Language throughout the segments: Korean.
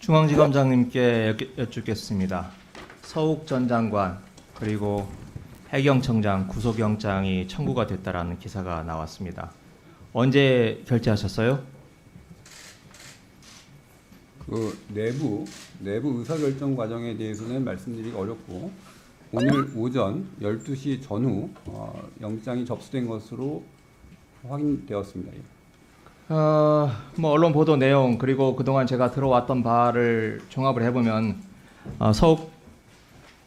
중앙지검장님께 여쭙겠습니다. 서욱 전 장관 그리고 해경청장 구속영장이 청구가 됐다라는 기사가 나왔습니다. 언제 결재하셨어요? 그 내부 의사결정 과정에 대해서는 말씀드리기 어렵고 오늘 오전 12시 전후 영장이 접수된 것으로 확인되었습니다. 뭐 언론 보도 내용 그리고 그동안 제가 들어왔던 바를 종합을 해보면 서욱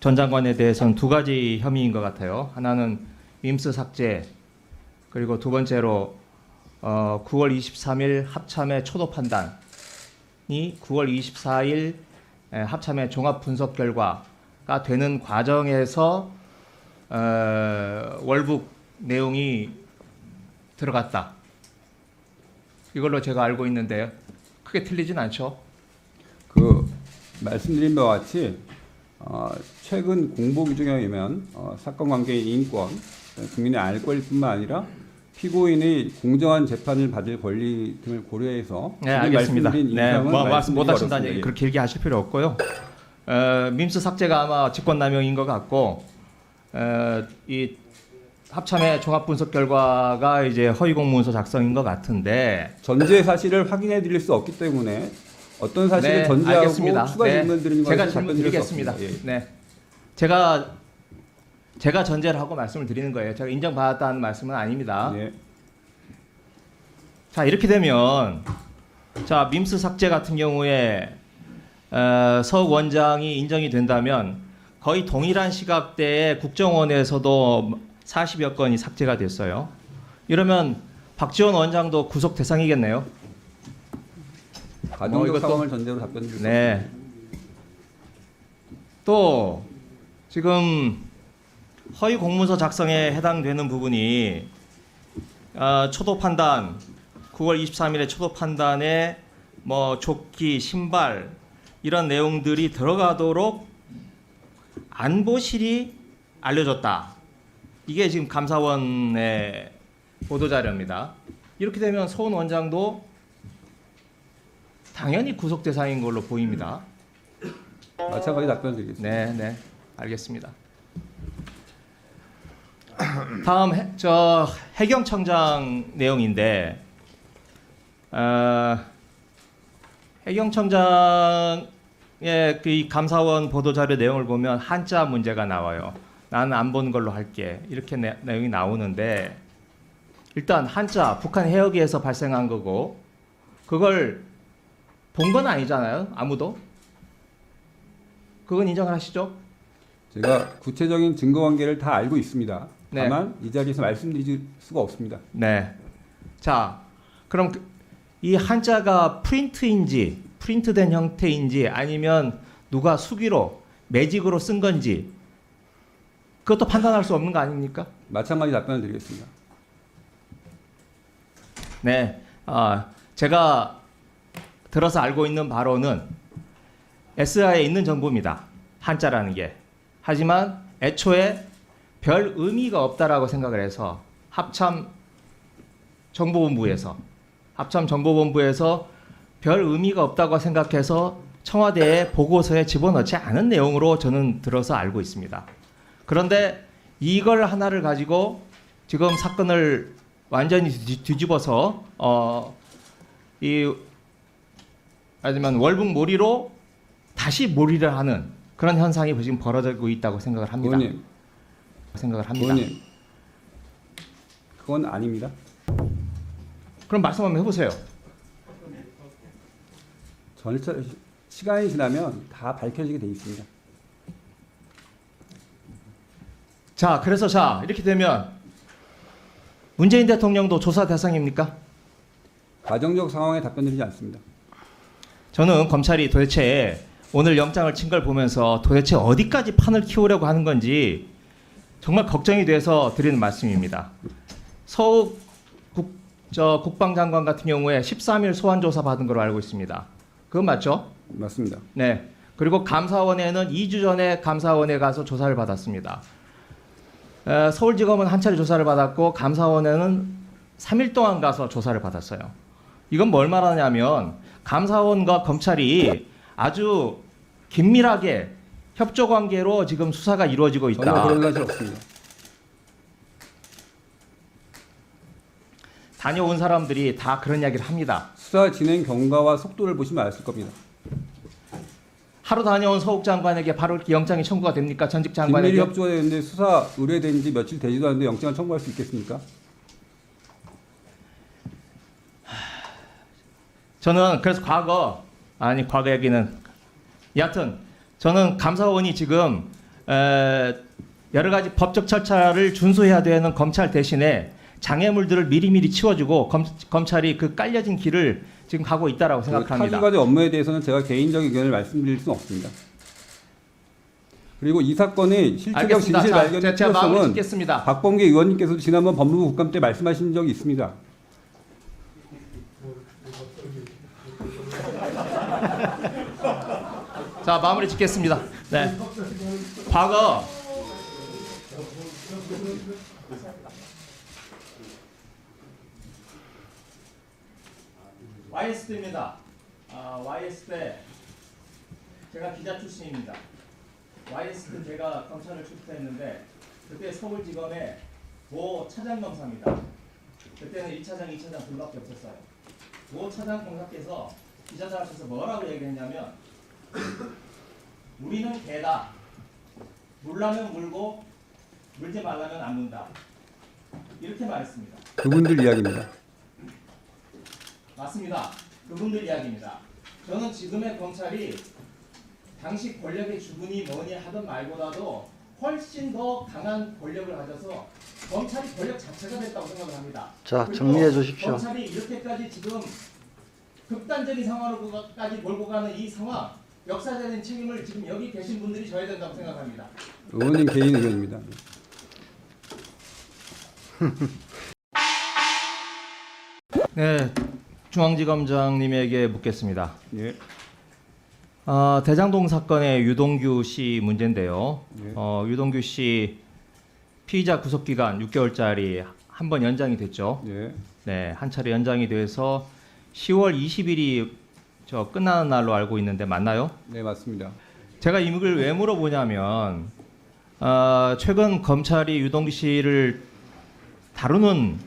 전 장관에 대해서는 두 가지 혐의인 것 같아요. 하나는 밈스 삭제 그리고 두 번째로 9월 23일 합참의 초도 판단이 9월 24일 합참의 종합 분석 결과가 되는 과정에서 월북 내용이 들어갔다. 이걸로 제가 알고 있는데요. 크게 틀리진 않죠? 그 말씀드린 바와 같이 최근 공보 규정에 의하면 사건 관계의 인권, 국민의 알 권리뿐만 아니라 피고인의 공정한 재판을 받을 권리 등을 고려해서 네, 알겠습니다. 네, 말씀 못 하신다는 어렵습니다. 얘기 그렇게 길게 하실 필요 없고요. 밈스 삭제가 아마 직권남용인 것 같고 이 합참의 종합 분석 결과가 이제 허위 공문서 작성인 것 같은데 전제 사실을 확인해 드릴 수 없기 때문에 어떤 사실을 전제하고 알겠습니다. 추가 질문 드리는 것을 제가 질문 드리겠습니다. 네, 제가 전제를 하고 말씀을 드리는 거예요. 제가 인정받았다는 말씀은 아닙니다. 예. 자, 이렇게 되면 자 밈스 삭제 같은 경우에 서욱 원장이 인정이 된다면 거의 동일한 시각대에 국정원에서도 40여 건이 삭제가 됐어요. 이러면 박지원 원장도 구속 대상이겠네요. 가정적 상황을 전제로 답변 드릴 수 네. 또 지금 허위 공문서 작성에 해당되는 부분이 초도 판단 9월 23일에 초도 판단에 뭐 조끼, 신발 이런 내용들이 들어가도록 안보실이 알려줬다. 이게 지금 감사원의 보도자료입니다. 이렇게 되면 서훈 원장도 당연히 구속 대상인 걸로 보입니다. 마찬가지 답변 드리겠습니다. 네, 네, 알겠습니다. 다음 저 해경청장 내용인데 해경청장의 그 감사원 보도자료 내용을 보면 한자 문제가 나와요. 나는 안 본 걸로 할게 이렇게 내용이 나오는데 일단 한자 북한 해역에서 발생한 거고 그걸 본 건 아니잖아요. 아무도. 그건 인정을 하시죠? 제가 구체적인 증거 관계를 다 알고 있습니다. 네. 다만 이 자리에서 말씀드릴 수가 없습니다. 네. 자, 그럼 이 한자가 프린트된 형태인지 아니면 누가 수기로 매직으로 쓴 건지 그것도 판단할 수 없는 거 아닙니까? 마찬가지 답변을 드리겠습니다. 네. 제가 들어서 알고 있는 바로는 SI에 있는 정보입니다. 한자라는 게. 하지만 애초에 별 의미가 없다라고 생각을 해서 합참 정보본부에서 별 의미가 없다고 생각해서 청와대의 보고서에 집어넣지 않은 내용으로 저는 들어서 알고 있습니다. 그런데 이걸 하나를 가지고 지금 사건을 완전히 뒤집어서 하지만 월북몰이로 다시 몰이를 하는 그런 현상이 지금 벌어지고 있다고 생각을 합니다. 의원님, 그건 아닙니다. 그럼 말씀 한번 해보세요. 절차 시간이 지나면 다 밝혀지게 돼 있습니다. 자, 그래서 이렇게 되면 문재인 대통령도 조사 대상입니까? 가정적 상황에 답변드리지 않습니다. 저는 검찰이 도대체 오늘 영장을 친 걸 보면서 도대체 어디까지 판을 키우려고 하는 건지 정말 걱정이 돼서 드리는 말씀입니다. 서욱 국방장관 같은 경우에 13일 소환조사 받은 걸로 알고 있습니다. 그건 맞죠? 맞습니다. 네. 그리고 감사원에는 2주 전에 감사원에 가서 조사를 받았습니다. 서울지검은 한 차례 조사를 받았고 감사원에는 3일 동안 가서 조사를 받았어요. 이건 뭘 말하냐면 감사원과 검찰이 아주 긴밀하게 협조 관계로 지금 수사가 이루어지고 전혀 있다. 그런 사실 없습니다. 다녀온 사람들이 다 그런 이야기를 합니다. 수사 진행 경과와 속도를 보시면 아실 겁니다. 하루 다녀온 서욱 장관에게 바로 이렇게 영장이 청구가 됩니까? 전직 긴밀히 장관에게? 협조가 되는데 수사 의뢰된 지 며칠 되지도 않는데 영장을 청구할 수 있겠습니까? 저는 그래서 과거 얘기는 여하튼 저는 감사원이 지금 여러 가지 법적 절차를 준수해야 되는 검찰 대신에 장애물들을 미리미리 치워주고 검찰이 그 깔려진 길을 지금 가고 있다라고 생각합니다. 타기관의 업무에 대해서는 제가 개인적인 의견을 말씀드릴 수는 없습니다. 그리고 이 사건의 실체적 알겠습니다. 진실 자, 발견의 제가 마무리 필요성은 짓겠습니다. 박범계 의원님께서도 지난번 법무부 국감 때 말씀하신 적이 있습니다. 자, 마무리 짓겠습니다. 네. 과거 YS 때입니다. YS 때 제가 기자 출신입니다. YS 때 제가 검찰을 출두했는데 그때 서울지검의 모 차장검사입니다. 그때는 1차장, 2차장 둘밖에 없었어요. 모 차장 검사께서 기자들 앞에서 뭐라고 얘기했냐면 우리는 개다. 물라면 물고 물지 말라면 안 문다. 이렇게 말했습니다. 그분들 이야기입니다. 맞습니다. 그분들 이야기입니다. 저는 지금의 검찰이 당시 권력의 주군이 뭐니 하든 말보다도 훨씬 더 강한 권력을 가져서 검찰이 권력 자체가 됐다고 생각을 합니다. 자, 그리고 정리해 주십시오. 검찰이 이렇게까지 지금 극단적인 상황으로까지 몰고 가는 이 상황, 역사적인 책임을 지금 여기 계신 분들이 져야 된다고 생각합니다. 의원님 개인 의견입니다. 네, 중앙지검장님에게 묻겠습니다. 예. 대장동 사건의 유동규 씨 문제인데요. 예. 유동규 씨 피의자 구속 기간 6개월짜리 한 번 연장이 됐죠. 예. 네, 한 차례 연장이 돼서 10월 20일이 저 끝나는 날로 알고 있는데 맞나요? 네, 맞습니다. 제가 이걸 왜 물어보냐면 최근 검찰이 유동규 씨를 다루는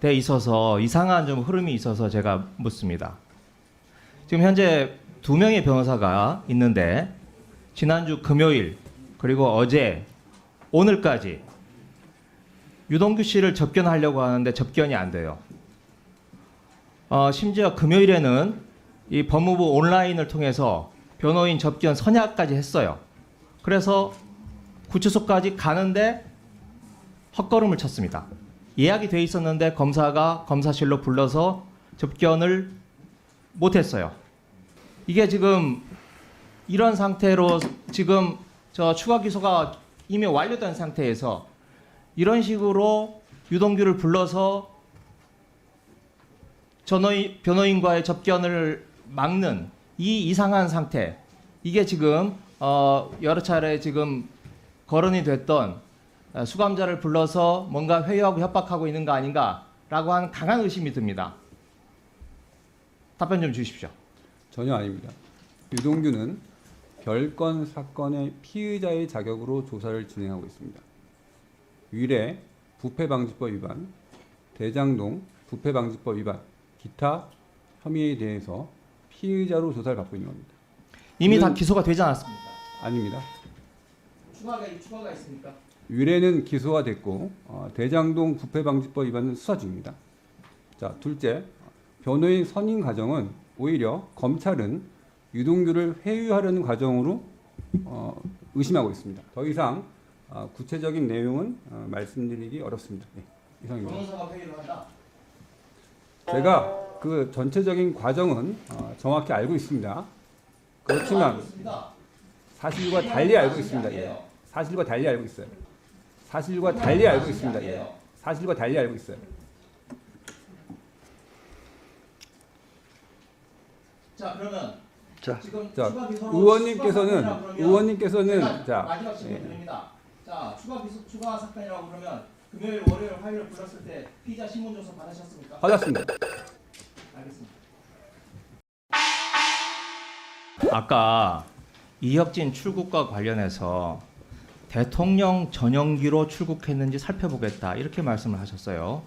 데 있어서 이상한 좀 흐름이 있어서 제가 묻습니다. 지금 현재 2명의 변호사가 있는데 지난주 금요일 그리고 어제 오늘까지 유동규 씨를 접견하려고 하는데 접견이 안 돼요. 심지어 금요일에는 이 법무부 온라인을 통해서 변호인 접견 선약까지 했어요. 그래서 구치소까지 가는데 헛걸음을 쳤습니다. 예약이 돼 있었는데 검사가 검사실로 불러서 접견을 못했어요. 이게 지금 이런 상태로 지금 저 추가 기소가 이미 완료된 상태에서 이런 식으로 유동규를 불러서 변호인과의 접견을 막는 이 이상한 상태, 이게 지금 여러 차례 지금 거론이 됐던 수감자를 불러서 뭔가 회유하고 협박하고 있는 거 아닌가라고 하는 강한 의심이 듭니다. 답변 좀 주십시오. 전혀 아닙니다. 유동규는 별건 사건의 피의자의 자격으로 조사를 진행하고 있습니다. 위례 부패방지법 위반, 대장동 부패방지법 위반, 기타 혐의에 대해서 피의자로 조사를 받고 있는 겁니다. 이미 다 기소가 되지 않았습니까? 아닙니다. 추가가 있습니까? 위례는 기소가 됐고 대장동 부패방지법 위반은 수사 중입니다. 자, 둘째, 변호인 선임 과정은 오히려 검찰은 유동규를 회유하려는 과정으로 의심하고 있습니다. 더 이상 구체적인 내용은 말씀드리기 어렵습니다. 네, 이상입니다. 변호사가 회의를 한다. 제가 그 전체적인 과정은 정확히 알고 있습니다. 그렇지만 사실과 달리 알고 있습니다. 예. 사실과 달리 알고 있어요. 사실과 달리 알고 있습니다. 예. 사실과 달리 알고 있어요. 자, 그러면 자, 지금 자, 추가 기소로 의원님께서는 제가 자, 마지막 질문 예. 드립니다. 자, 추가 사건이라고 그러면 금요일, 월요일, 화요일 불렀을 때 피의자 신문 조서 받으셨습니까? 받았습니다. 알겠습니다. 아까 이혁진 출국과 관련해서 대통령 전용기로 출국했는지 살펴보겠다 이렇게 말씀을 하셨어요.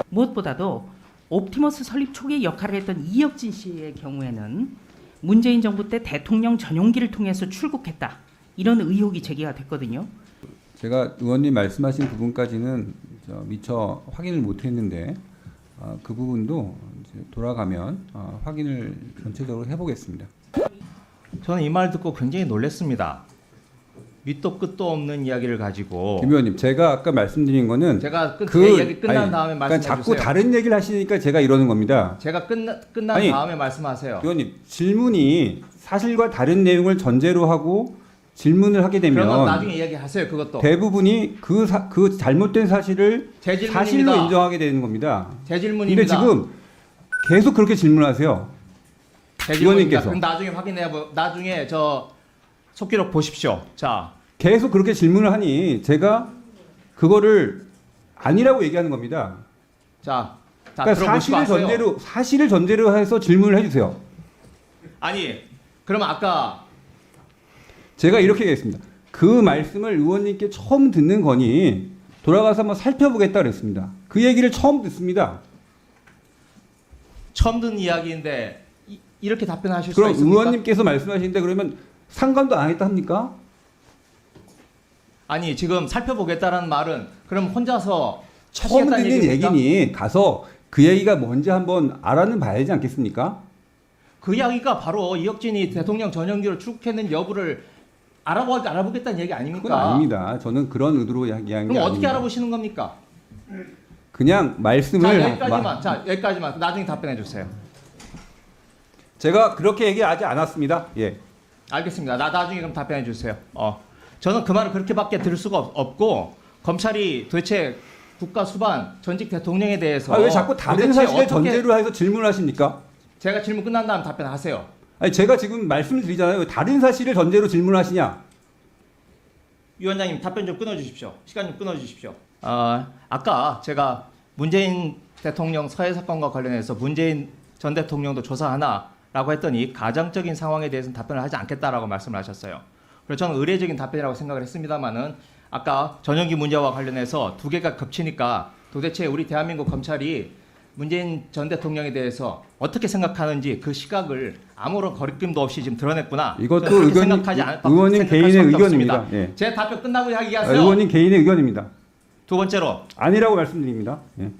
무엇보다도 옵티머스 설립 초기에 역할을 했던 이혁진 씨의 경우에는 문재인 정부 때 대통령 전용기를 통해서 출국했다 이런 의혹이 제기가 됐거든요. 제가 의원님 말씀하신 부분까지는 미처 확인을 못했는데 그 부분도 이제 돌아가면 확인을 전체적으로 해보겠습니다. 저는 이 말 듣고 굉장히 놀랐습니다. 밑도 끝도 없는 이야기를 가지고 김 의원님, 제가 아까 말씀드린 거는 제가 제 이야기 끝난 아니, 다음에 그러니까 말씀해 자꾸 주세요. 다른 얘기를 하시니까 제가 이러는 겁니다. 제가 끝난 아니, 다음에 말씀하세요. 의원님, 질문이 사실과 다른 내용을 전제로 하고 질문을 하게 그러면 되면 나중에 이야기하세요. 그것도 대부분이 그 잘못된 사실을 제 질문입니다. 사실로 인정하게 되는 겁니다. 제 근데 질문입니다. 지금 계속 그렇게 질문하세요. 제 질문입니다. 의원님께서. 그럼 나중에 저 속기록 보십시오. 자, 계속 그렇게 질문을 하니 제가 그거를 아니라고 얘기하는 겁니다. 자, 그러니까 들어보시고 하세요. 사실을 전제로 해서 질문을 해주세요. 아니, 그러면 아까 제가 이렇게 얘기했습니다. 그 말씀을 의원님께 처음 듣는 거니 돌아가서 한번 살펴보겠다 그랬습니다. 그 얘기를 처음 듣습니다. 처음 듣는 이야기인데 이렇게 답변하실 수가 그럼 있습니까? 의원님께서 말씀하시는데 그러면 상관도 안 하겠다 합니까? 아니, 지금 살펴보겠다라는 말은 그럼 혼자서 처음 하시겠다는 듣는 얘기입니까? 얘기니 가서 그 얘기가 뭔지 한번 알아는 봐야 되지 않겠습니까? 그 이야기가 바로 이혁진이 대통령 전용기로 출국했는 여부를 알아보겠다는 얘기 아닙니까? 그건 아닙니다. 저는 그런 의도로 이야기한 게 그럼 어떻게 아닙니다. 알아보시는 겁니까? 그냥 말씀을 자, 여기까지만. 나중에 답변해 주세요. 제가 그렇게 얘기하지 않았습니다. 예. 알겠습니다. 나중에 그럼 답변해 주세요. 저는 그 말을 그렇게밖에 들을 수가 없고 검찰이 도대체 국가 수반 전직 대통령에 대해서 왜 자꾸 다른 도대체 사실을 어떻게- 전제로 해서 질문을 하십니까? 제가 질문 끝난 다음 답변하세요. 아니 제가 지금 말씀을 드리잖아요. 왜 다른 사실을 전제로 질문을 하시냐? 위원장님 답변 좀 끊어주십시오. 시간 좀 끊어주십시오. 아까 제가 문재인 대통령 서해 사건과 관련해서 문재인 전 대통령도 조사하나라고 했더니 가정적인 상황에 대해서는 답변을 하지 않겠다라고 말씀을 하셨어요. 그래서 저는 의례적인 답변이라고 생각을 했습니다만은 아까 전용기 문제와 관련해서 두 개가 겹치니까 도대체 우리 대한민국 검찰이 문재인 전 대통령에 대해서 어떻게 생각하는지 그 시각을 아무런 거리낌도 없이 지금 드러냈구나. 이것도 저는 그렇게 의원님, 생각할 개인의 수밖에 의견입니다. 없습니다. 예. 제 답변 끝나고 이야기하세요. 의원님 개인의 의견입니다. 두 번째로 아니라고 말씀드립니다. 예.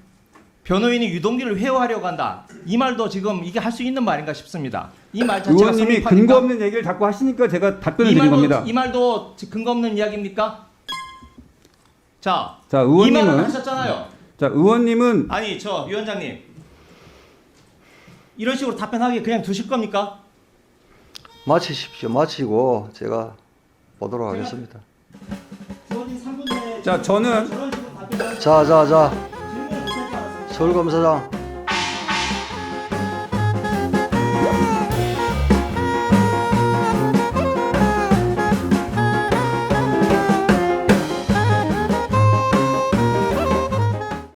변호인이 유동규를 회유하려고 한다. 이 말도 지금 이게 할 수 있는 말인가 싶습니다. 이 말 자체가 의원님이 성립합니까? 근거 없는 얘기를 자꾸 하시니까 제가 답변을 드린 겁니다. 이 말도 근거 없는 이야기입니까? 자, 자, 이 말을 의원님은 하셨잖아요. 자, 의원님은 아니, 저 위원장님 이런 식으로 답변하기 그냥 두실 겁니까? 마치십시오. 마치고 제가 보도록 하겠습니다. 자, 저는 자, 서울 검사장.